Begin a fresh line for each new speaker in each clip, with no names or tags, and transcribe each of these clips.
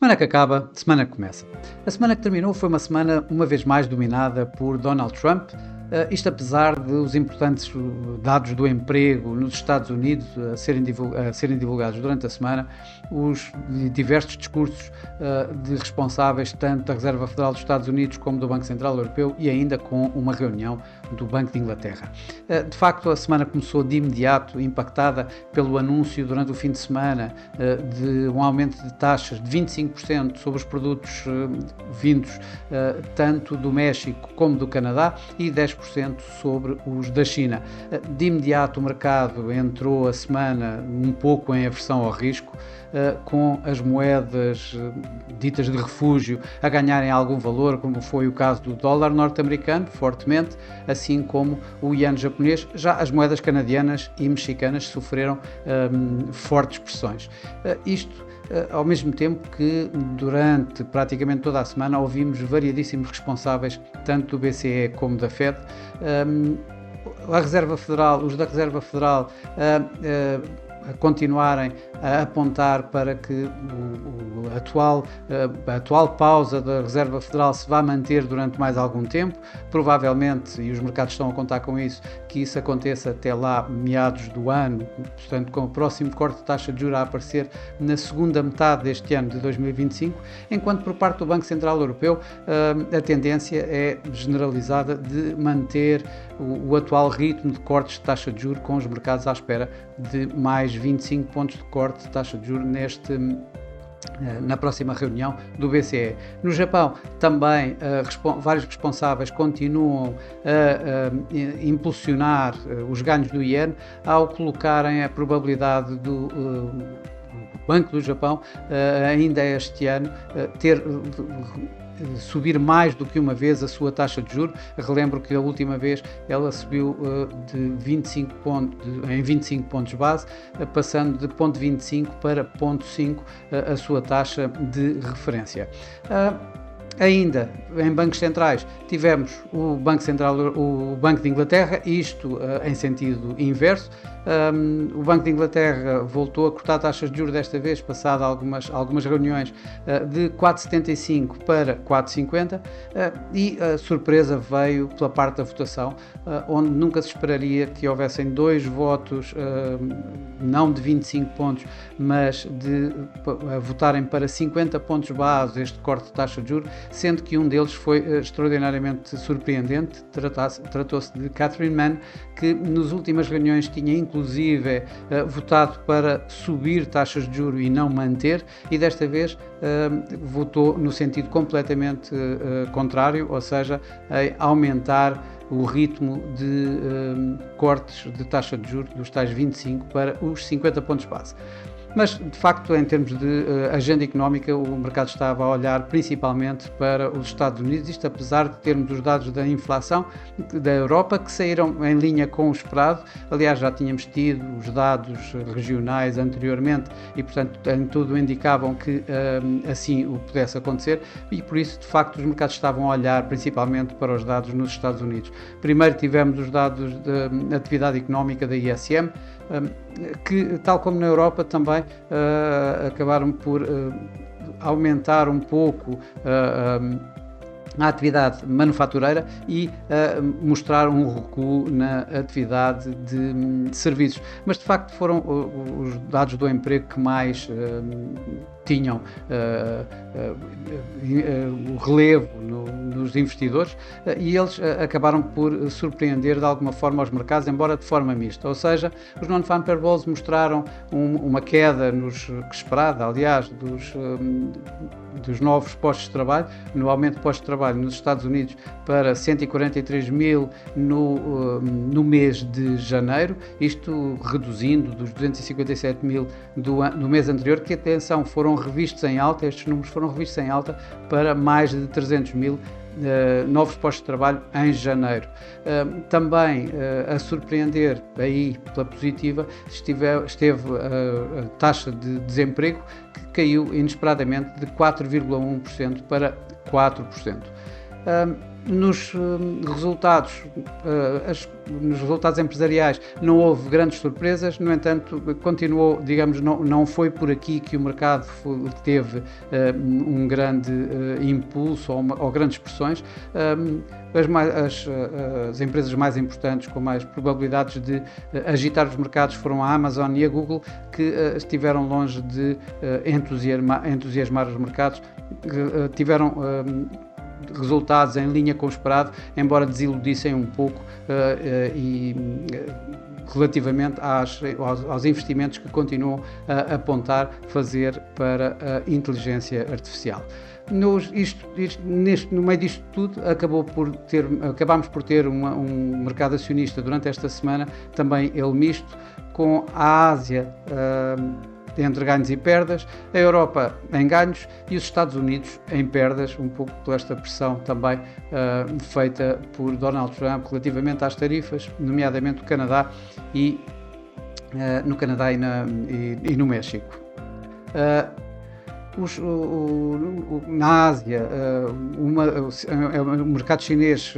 Semana que acaba, semana que começa. A semana que terminou foi uma semana, uma vez mais, dominada por Donald Trump, isto apesar de os importantes dados do emprego nos Estados Unidos a serem divulgados durante a semana, os diversos discursos de responsáveis tanto da Reserva Federal dos Estados Unidos como do Banco Central Europeu e ainda com uma reunião do Banco de Inglaterra. De facto, a semana começou de imediato impactada pelo anúncio durante o fim de semana de um aumento de taxas de 25% sobre os produtos vindos tanto do México como do Canadá e 10% sobre os da China. De imediato o mercado entrou a semana um pouco em aversão ao risco, com as moedas ditas de refúgio a ganharem algum valor, como foi o caso do dólar norte-americano, fortemente, assim como o iene japonês. Já as moedas canadianas e mexicanas sofreram fortes pressões. Isto ao mesmo tempo que durante praticamente toda a semana ouvimos variadíssimos responsáveis, tanto do BCE como da Fed, a Reserva Federal, os da Reserva Federal a continuarem a apontar para que a atual pausa da Reserva Federal se vá manter durante mais algum tempo, provavelmente, e os mercados estão a contar com isso, que isso aconteça até lá meados do ano, portanto com o próximo corte de taxa de juros a aparecer na segunda metade deste ano de 2025, enquanto por parte do Banco Central Europeu a tendência é generalizada de manter o atual ritmo de cortes de taxa de juros, com os mercados à espera de mais 25 pontos de corte de taxa de juros na próxima reunião do BCE. No Japão, também vários responsáveis continuam a impulsionar os ganhos do iene ao colocarem a probabilidade do Banco do Japão ainda este ano subir mais do que uma vez a sua taxa de juros. Relembro que a última vez ela subiu em 25 pontos base, passando de 0,25 para 0,5 a sua taxa de referência. Ainda em bancos centrais tivemos o Banco de Inglaterra, isto em sentido inverso. O Banco de Inglaterra voltou a cortar taxas de juros, desta vez passado algumas reuniões, de 4,75 para 4,50, e a surpresa veio pela parte da votação, onde nunca se esperaria que houvessem dois votos, não de 25 pontos, mas a votarem para 50 pontos base este corte de taxa de juros, sendo que um deles foi extraordinariamente surpreendente. Tratou-se de Catherine Mann, que nas últimas reuniões tinha inclusive votado para subir taxas de juros e não manter, e desta vez votou no sentido completamente contrário, ou seja, aumentar o ritmo de cortes de taxa de juros dos tais 25 para os 50 pontos base. Mas, de facto, em termos de agenda económica, o mercado estava a olhar principalmente para os Estados Unidos, isto apesar de termos os dados da inflação da Europa, que saíram em linha com o esperado. Aliás, já tínhamos tido os dados regionais anteriormente e, portanto, em tudo indicavam que assim o pudesse acontecer, e por isso, de facto, os mercados estavam a olhar principalmente para os dados nos Estados Unidos. Primeiro tivemos os dados de atividade económica da ISM, que, tal como na Europa, também acabaram por aumentar um pouco a atividade manufatureira e mostrar um recuo na atividade de serviços. Mas, de facto, foram os dados do emprego que mais tinham o relevo nos investidores, e eles acabaram por surpreender de alguma forma os mercados, embora de forma mista. Ou seja, os non-farm payrolls mostraram uma queda esperada, aliás, dos novos postos de trabalho, no aumento de postos de trabalho nos Estados Unidos para 143 mil no mês de janeiro, isto reduzindo dos 257 mil do mês anterior, que, atenção, foram revistos em alta. Estes números foram revistos em alta para mais de 300 mil novos postos de trabalho em janeiro. Também a surpreender aí pela positiva esteve a taxa de desemprego, que caiu inesperadamente de 4,1% para 4%. Nos resultados empresariais não houve grandes surpresas, no entanto, continuou, digamos, não foi por aqui que o mercado teve um grande impulso ou grandes pressões. As empresas mais importantes com mais probabilidades de agitar os mercados foram a Amazon e a Google, que estiveram longe de entusiasmar os mercados, tiveram resultados em linha com o esperado, embora desiludissem um pouco relativamente aos investimentos que continuam a apontar fazer para a inteligência artificial. No meio disto tudo, acabámos por ter um mercado acionista durante esta semana, também ele misto, com a Ásia entre ganhos e perdas, a Europa em ganhos e os Estados Unidos em perdas, um pouco por esta pressão também feita por Donald Trump relativamente às tarifas, nomeadamente no Canadá e no México. Na Ásia, o mercado chinês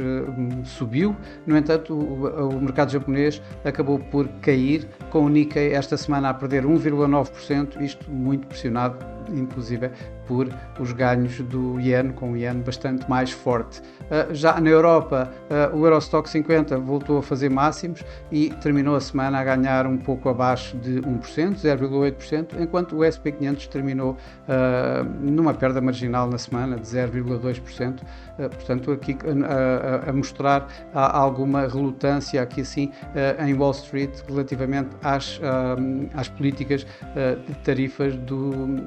subiu, no entanto, o mercado japonês acabou por cair, com o Nikkei esta semana a perder 1,9%, isto muito pressionado, inclusive, por os ganhos do Yen, com o Yen bastante mais forte. Já na Europa, o Eurostock 50 voltou a fazer máximos e terminou a semana a ganhar um pouco abaixo de 1%, 0,8%, enquanto o SP 500 terminou numa perda marginal na semana de 0,2%, portanto aqui a mostrar alguma relutância aqui assim em Wall Street relativamente às políticas de tarifas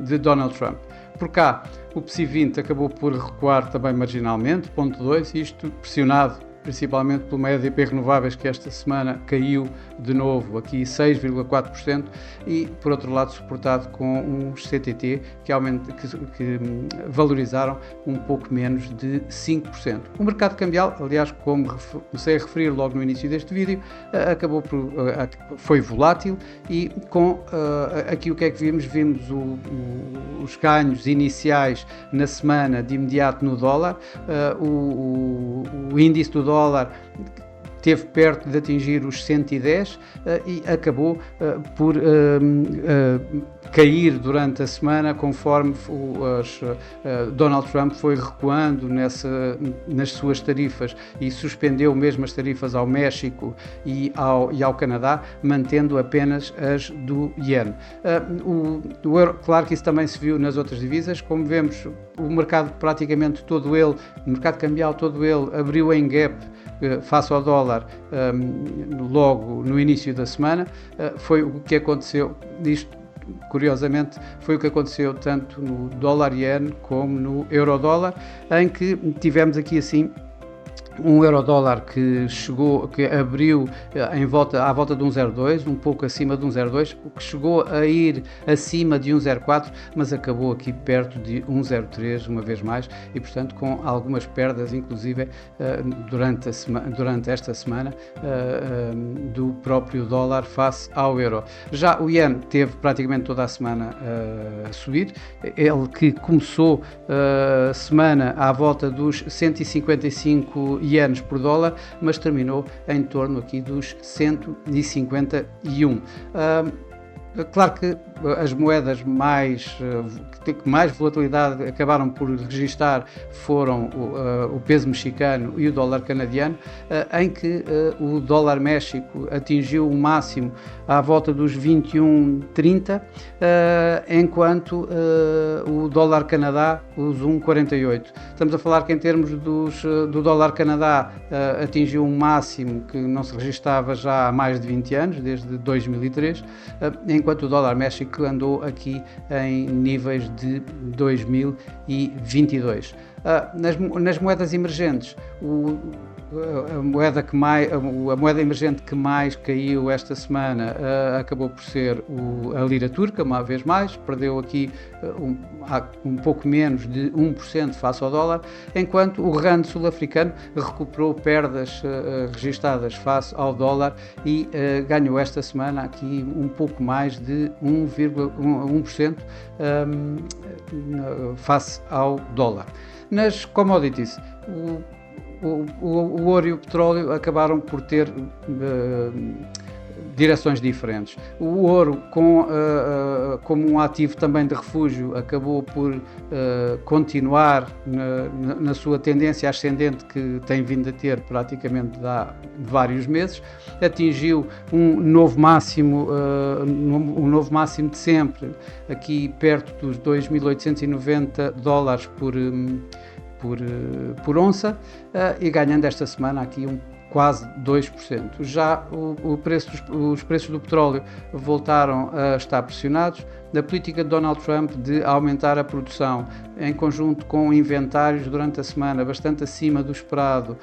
de Donald Trump. Por cá, o PSI 20 acabou por recuar também marginalmente, 0,2%, isto pressionado principalmente pelo EDP Renováveis, que esta semana caiu de novo aqui 6,4%, e por outro lado suportado com uns CTT que valorizaram um pouco menos de 5%. O mercado cambial, aliás, como comecei a referir logo no início deste vídeo, foi volátil e aqui o que é que vimos? Vimos os ganhos iniciais na semana de imediato no dólar, o índice do dólar esteve perto de atingir os 110 e acabou por cair durante a semana conforme Donald Trump foi recuando nas suas tarifas e suspendeu mesmo as tarifas ao México e ao Canadá, mantendo apenas as do Yen. O euro, claro que isso também se viu nas outras divisas, como vemos, o mercado praticamente todo ele, o mercado cambial todo ele abriu em gap face ao dólar logo no início da semana. Foi o que aconteceu, isto curiosamente foi o que aconteceu tanto no dólar-yen como no euro-dólar, em que tivemos aqui assim um euro-dólar que abriu à volta de 1,02, um pouco acima de 1,02, o que chegou a ir acima de 1,04, mas acabou aqui perto de 1,03 uma vez mais, e portanto com algumas perdas, inclusive durante esta semana, do próprio dólar face ao euro. Já o Yen teve praticamente toda a semana a subir, ele que começou a semana à volta dos 155 ienes por dólar, mas terminou em torno aqui dos 151. Claro que as moedas que mais volatilidade acabaram por registrar foram o peso mexicano e o dólar canadiano, em que o dólar México atingiu o máximo à volta dos 21,30, enquanto o dólar Canadá os 1,48. Estamos a falar que em termos do dólar Canadá atingiu um máximo que não se registava já há mais de 20 anos, desde 2003, enquanto o dólar México andou aqui em níveis de 2022. Nas moedas emergentes, a moeda emergente que mais caiu esta semana acabou por ser a lira turca, uma vez mais, perdeu aqui um pouco menos de 1% face ao dólar, enquanto o rand sul-africano recuperou perdas registadas face ao dólar e ganhou esta semana aqui um pouco mais de 1% face ao dólar. Nas commodities, o ouro e o petróleo acabaram por ter direções diferentes. O ouro, como um ativo também de refúgio, acabou por continuar na sua tendência ascendente que tem vindo a ter praticamente há vários meses, atingiu um novo máximo de sempre, aqui perto dos 2.890 dólares por onça, e ganhando esta semana aqui quase 2%. Já os preços do petróleo voltaram a estar pressionados. Da política de Donald Trump de aumentar a produção, em conjunto com inventários durante a semana bastante acima do esperado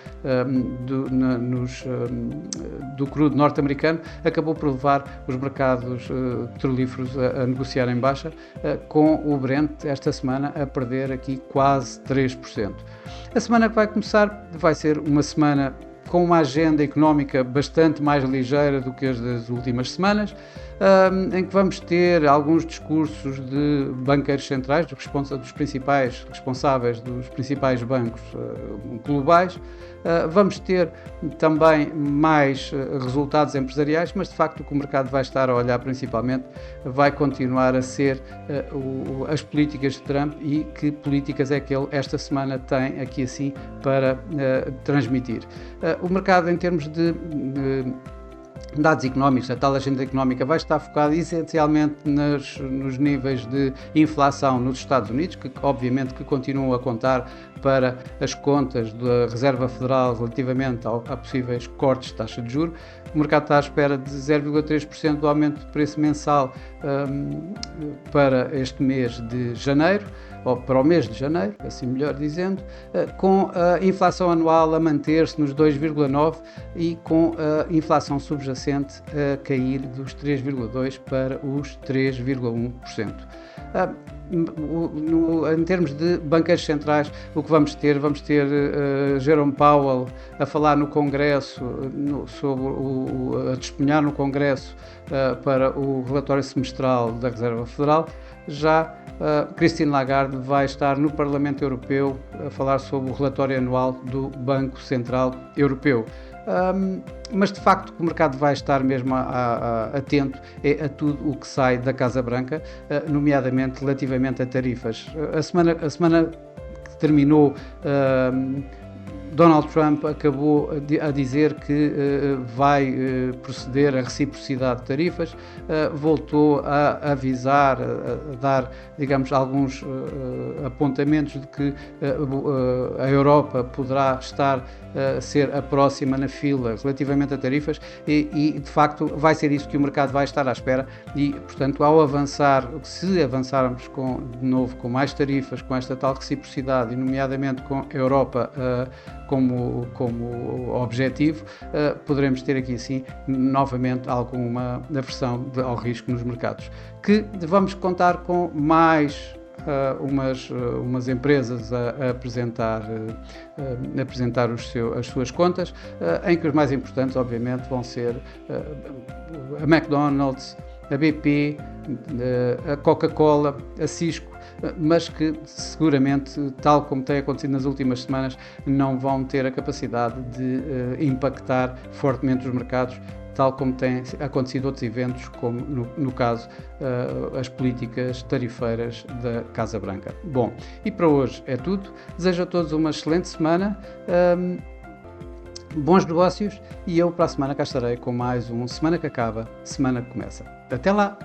do crudo norte-americano, acabou por levar os mercados petrolíferos a negociar em baixa, com o Brent esta semana a perder aqui quase 3%. A semana que vai começar vai ser uma semana com uma agenda económica bastante mais ligeira do que as das últimas semanas, em que vamos ter alguns discursos de banqueiros centrais, dos principais responsáveis dos principais bancos globais. Vamos ter também mais resultados empresariais, mas de facto o que o mercado vai estar a olhar principalmente vai continuar a ser as políticas de Trump e que políticas é que ele esta semana tem aqui assim para transmitir. O mercado, em termos de dados económicos, a tal agenda económica vai estar focada essencialmente nos níveis de inflação nos Estados Unidos, que obviamente que continuam a contar para as contas da Reserva Federal relativamente a possíveis cortes de taxa de juros. O mercado está à espera de 0,3% do aumento de preço mensal para este mês de janeiro, ou para o mês de janeiro, assim melhor dizendo, com a inflação anual a manter-se nos 2,9% e com a inflação subjacente a cair dos 3,2% para os 3,1%. Em termos de banqueiros centrais, o que vamos ter Jerome Powell a falar no Congresso, a testemunhar no Congresso para o relatório semestral da Reserva Federal. Já Christine Lagarde vai estar no Parlamento Europeu a falar sobre o relatório anual do Banco Central Europeu. Mas de facto o que o mercado vai estar mesmo atento é a tudo o que sai da Casa Branca, nomeadamente relativamente a tarifas. A semana que terminou, Donald Trump acabou a dizer que vai proceder à reciprocidade de tarifas, voltou a avisar, a dar, digamos, alguns apontamentos de que a Europa poderá estar a ser a próxima na fila relativamente a tarifas e de facto vai ser isso que o mercado vai estar à espera e, portanto, ao avançar, se avançarmos de novo com mais tarifas, com esta tal reciprocidade e nomeadamente com a Europa como objetivo, poderemos ter aqui sim novamente alguma aversão ao risco nos mercados, que vamos contar com mais umas empresas a apresentar as suas contas, em que os mais importantes obviamente vão ser a McDonald's, a BP, a Coca-Cola, a Cisco, mas que seguramente, tal como tem acontecido nas últimas semanas, não vão ter a capacidade de impactar fortemente os mercados, tal como tem acontecido outros eventos, como no caso as políticas tarifeiras da Casa Branca. Bom, e para hoje é tudo. Desejo a todos uma excelente semana, bons negócios, e eu para a semana cá estarei com mais um Semana que Acaba, Semana que Começa. Até lá!